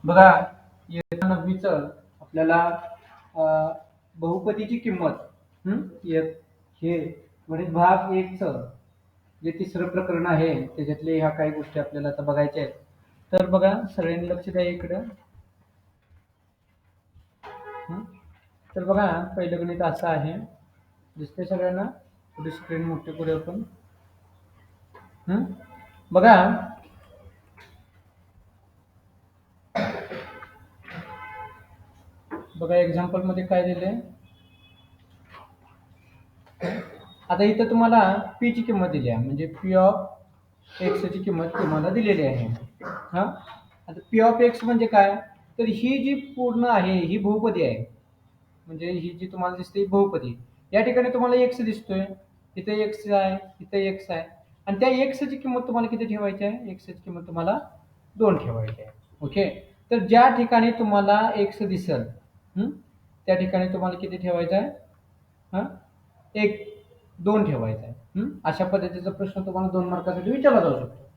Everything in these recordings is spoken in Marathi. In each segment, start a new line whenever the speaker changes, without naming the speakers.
बघा इयत्ता 9वीच आपल्याला अ, बहुपदीची किंमत हे गणित भाग 1 च जे तिसरं प्रकरण आहे त्याच्यातले ह्या काही गोष्टी आपल्याला आता बघायच्या आहेत. तर बघा सगळ्यांनी लक्ष द्या इकडं. हं? तर बघा पहिलं गणित असं आहे. दिसतंय सगळ्यांना? थोडी स्क्रीन मोठी करू आपण. हं? बघा बघा एक्झाम्पल मध्ये काय दिलंय. आता इथं तुम्हाला पी ची किंमत दिली आहे म्हणजे पी ऑफ एक्स ची किंमत तुम्हाला दिलेली आहे. हा आता पी ऑफ एक्स म्हणजे काय, तर ही जी पूर्ण आहे ही बहुपदी आहे. म्हणजे ही जी तुम्हाला दिसते ही बहुपदी. या ठिकाणी तुम्हाला एक्स दिसतोय, इथे एक्स आहे, इथे एक्स आहे, आणि त्या एक्स ची किंमत तुम्हाला किती ठेवायची आहे, एक्स ची किंमत तुम्हाला 2 ठेवायची आहे. ओके. तर ज्या ठिकाणी तुम्हाला एक्स दिसल त्या ठिकाणी तुम्हाला किती ठेवायचं आहे, हा एक 2 ठेवायचा आहे. अशा पद्धतीचा प्रश्न तुम्हाला 2 मार्कासाठी विचारला जाऊ शकतो.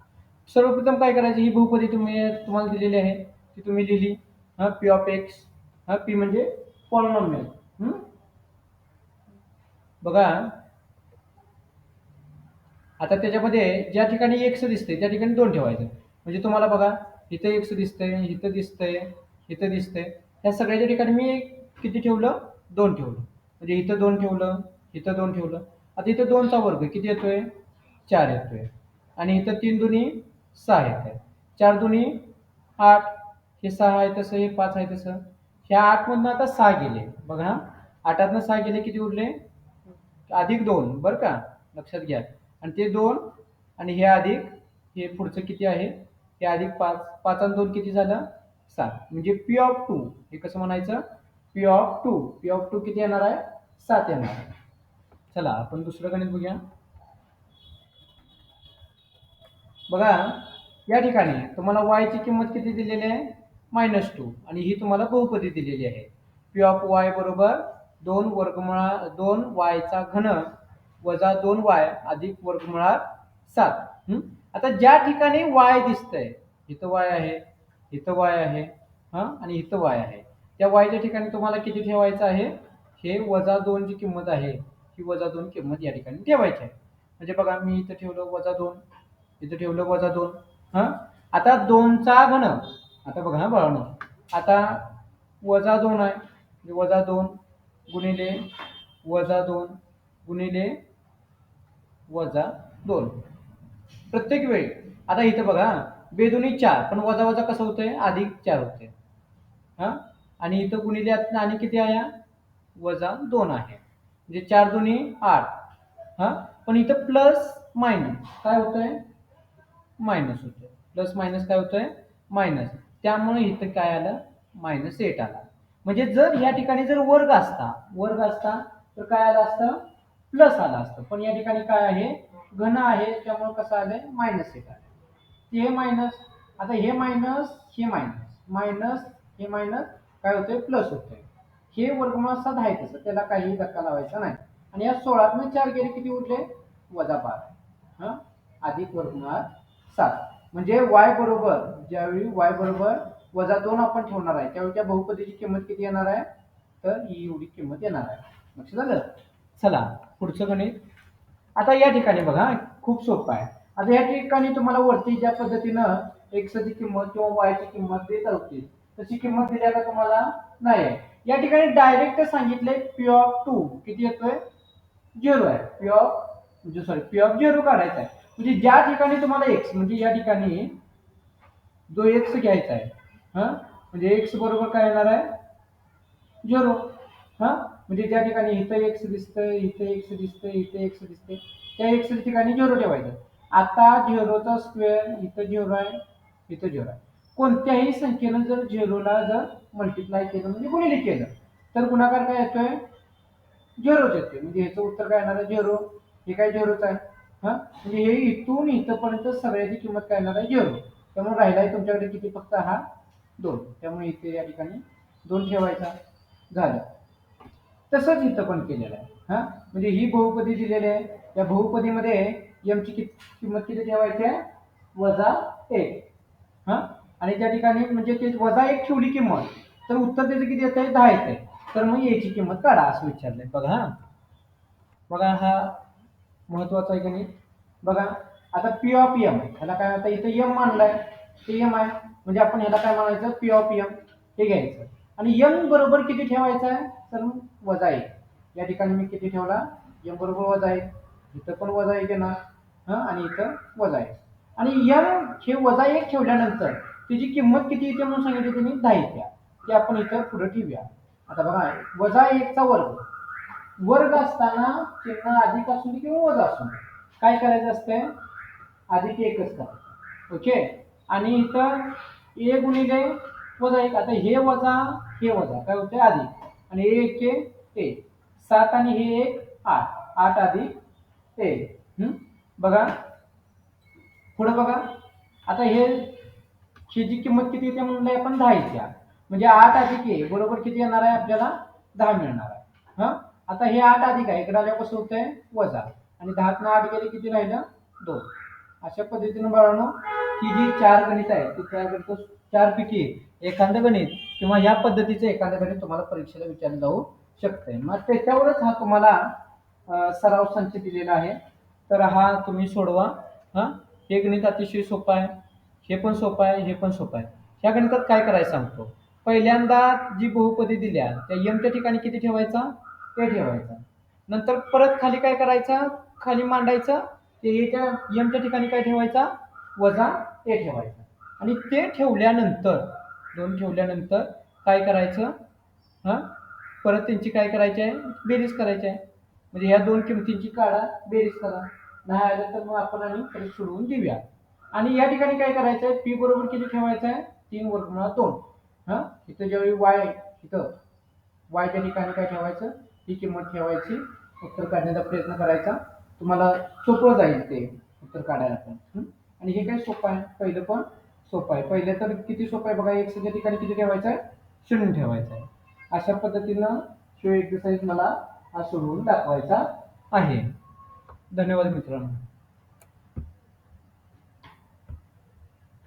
सर्वप्रथम काय करायचं, ही बहुपदी तुम्हाला दिलेली आहे ती तुम्ही लिहिली. पी ऑफ एक्स, पी म्हणजे पॉलिनॉमियल. बघा आता त्याच्यामध्ये ज्या ठिकाणी एक्स दिसते त्या ठिकाणी 2 ठेवायचं. म्हणजे तुम्हाला बघा इथे एक्स दिसतंय, इथं दिसतंय, इथं दिसतंय, ह्या सगळ्याच्या ठिकाणी मी किती ठेवलं, 2 ठेवलं. म्हणजे इथं 2 ठेवलं, इथं 2 ठेवलं. आता इथं 2चा वर्ग किती येतोय, 4 येतोय, आणि इथं 3 दुनी 6 येत आहे, 4 दुनी 8, हे 6 आहे तसं, हे 5 आहे तसं. ह्या 8 मधनं आता 6 गेले बघा, 8तनं 6 गेले, किती उरले, अधिक 2, बरं का, लक्षात घ्या. आणि ते 2 आणि हे अधिक हे पुढचं किती आहे, हे अधिक 5, 5 आणि 2 किती झालं, 7. म्हणजे पी ऑफ 2 हे कसं म्हणायचं, पी ऑफ 2, पी ऑफ 2 किती येणार आहे, 7 येणार आहे. चला आपण दुसरं गणित बघूया. बघा या ठिकाणी तुम्हाला y ची किंमत किती दिलेली आहे, -2, आणि ही तुम्हाला बहुपदी दिलेली आहे. पी ऑफ y बरोबर 2 y चा घन वजा 2y अधिक वर्गमुळात 7. आता ज्या ठिकाणी y दिसतंय, इथं y आहे, इथं y आहे, आणि इथं y आहे, त्या y च्या ठिकाणी तुम्हाला किती ठेवायचं आहे, हे -2 ची किंमत आहे, ही -2 किंमत या ठिकाणी ठेवायची आहे. म्हणजे बघा मी इथं ठेवलं -2, इथं ठेवलं -2. आता 2चा घन, आता बघा बाळांनो, आता -2 आहे म्हणजे -2 गुणिले -2 गुणिले -2 प्रत्येक वेळी. आता इथं बघा बेदुनी 4, पण वजा वजा कसं होतंय, अधिक 4 होते. आणि इथं गुणिले आणि किती आहे, -2 आहे, म्हणजे 4 दुनी 8. पण इथं प्लस मायनस काय होतंय, मायनस होतोय, प्लस मायनस काय होतोय, मायनस. त्यामुळे इथं काय आलं, -8 आला. म्हणजे जर या ठिकाणी जर वर्ग असता तर काय आलं असतं, प्लस आलं असतं. पण या ठिकाणी काय आहे, घन आहे, त्यामुळे कसं आलंय, -8 आलं. हे मायनस, आता हे मायनस, हे मायनस, मायनस हे मायनस काय होतंय, प्लस होतंय. हे वर्गमुळात 7 आहे तसं, त्याला काही धक्का लावायचा नाही. आणि या 16 4 गेले, किती उरले, -12. अधिक वर्गमुळात 7. म्हणजे y बरोबर, ज्यावेळी y बरोबर -2 आपण ठेवणार आहे त्यावेळी त्या बहुपदीची किंमत किती येणार आहे, तर ही एवढी किंमत येणार आहे. लक्षात आलं. चला पुढचं गणित. आता या ठिकाणी बघा खूप सोपं आहे. आता या ठिकाणी तुम्हाला वरती ज्या पद्धतीनं x ची किंमत किंवा y ची किंमत देत होती तशी किंमत दिल्याला तुम्हाला नाही आहे. या ठिकाणी डायरेक्ट सांगितलंय पी ऑफ 2 किती येतोय, 0 आहे. पी ऑफ 0 काढायचा आहे. म्हणजे ज्या ठिकाणी तुम्हाला x, म्हणजे या ठिकाणी जो x घ्यायचा आहे, म्हणजे x बरोबर काय येणार आहे, 0. म्हणजे ज्या ठिकाणी इथं x दिसतंय, इथे x दिसतंय, इथे x दिसतंय, त्या x ठिकाणी 0 ठेवायचं. आता 0चा स्क्वेअर इथं 0 आहे, इथं 0 आहे. कोणत्याही संख्येनं जर 0ला जर मल्टिप्लाय केलं म्हणजे गुणिले केलं तर गुणाकार काय येतोय, 0च येतोय. म्हणजे ह्याचं उत्तर काय येणार आहे, 0. हे काय 0च आहे. म्हणजे हे इथून इथपर्यंत सगळ्याची किंमत काय येणार आहे, 0. त्यामुळे राहिलाय तुमच्याकडे किती, फक्त हा 2. त्यामुळे इथे या ठिकाणी 2 ठेवायचा. झालं. तसंच इथं पण केलेलं आहे. म्हणजे ही बहुपदी दिलेली आहे, या बहुपदीमध्ये m ची किंमत किती ठेवायची आहे, -1. आणि त्या ठिकाणी म्हणजे ते वजा 1 ठेवली किंमत, तर उत्तर त्याचं किती येतंय? 10 येतंय. तर मग याची किंमत काढा असं विचारलंय. बघा हां. बघा हा महत्वाचा आहे की नाही. बघा आता पी ऑफ एम आहे, ह्याला काय आता इथं एम मानलाय, ते एम आहे, म्हणजे आपण ह्याला काय म्हणायचं? पी ऑफ एम हे घ्यायचं. आणि एम बरोबर किती ठेवायचं आहे? तर वजा 1. या ठिकाणी मी किती ठेवला? एम बरोबर वजा 1. इथं पण वजा 1 येणार, हा, आणि इथं वजा 1. आणि एम हे वजा 1 ठेवल्यानंतर त्याची किंमत किती येते म्हणून सांगितली त्यांनी? 10 येते. ते आपण इथं पुढे ठेवूया. आता बघा वजा 1 चा वर्ग, वर्ग असताना चिन्ह अधिक असू दे किंवा वजा असू दे, काय करायचं असतंय? अधिक एकच करायचं. ओके. आणि इथं ए गुणिले वजा 1, आता हे वजा हे वजा काय होते? अधिक. आणि ए एके ए, 7 आणि हे 1 8, 8 अधिक ए. बघा पुढे बघा. आता ही जी किंमत किती येते म्हणून आपण 10 येते, म्हणजे 8 अधिक ए बरोबर किती येणार आहे? आपल्याला 10 मिळणार आहे. हा, आता हे 8 अधिक आहे, इकडे आल्यावर कसं होतंय? वजा. आणि 10 न 8 गेले किती राहिलं? 2. अशा पद्धतीने बाळांनो ही जी 4 गणित आहे ती काय करतो? 4 पैकी एखादं गणित किंवा या पद्धतीचं एखादं गणित तुम्हाला परीक्षेला विचारलं जाऊ शकतंय. मग त्याच्यावरच हा तुम्हाला सराव संच दिलेला आहे. तर हा तुम्ही सोडवा. हा, हे गणित अतिशय सोपं आहे, हे पण सोपं आहे, हे पण सोपं आहे. ह्या गणितात काय करायचं सांगतो. पहिल्यांदा जी बहुपदी दिल्या त्या एमच्या ठिकाणी किती ठेवायचा? ते ठेवायचा. नंतर परत खाली काय करायचं? खाली मांडायचं. ते एच्या एमच्या ठिकाणी काय ठेवायचा? वजा ए ठेवायचा. आणि ते ठेवल्यानंतर 2 ठेवल्यानंतर काय करायचं? हा, परत त्यांची काय करायची आहे? बेरीज करायची आहे. म्हणजे ह्या दोन किमतींची काढा, बेरीज करा. नाही आलं तर मग आपण आणि परत सोडवून देऊया. आणि या ठिकाणी काय करायचं आहे? पी बरोबर किती ठेवायचं आहे? 3 वर्गमुळात 2. हा, इथं ज्यावेळी वाय, इथं वायच्या ठिकाणी काय ठेवायचं? ही किंमत ठेवायची, उत्तर काढण्याचा प्रयत्न करायचा. तुम्हाला सोपं जाईल ते उत्तर काढायला पण. आणि हे काय सोपं आहे, पहिलं पण सोपं आहे. पहिलं तर किती सोपं आहे बघा. एक्सच्या ठिकाणी किती ठेवायचं आहे? 0 ठेवायचं आहे. अशा पद्धतीनं शो एक्सरसाइज मला हा सोडवून दाखवायचा आहे. धन्यवाद मित्रांनो.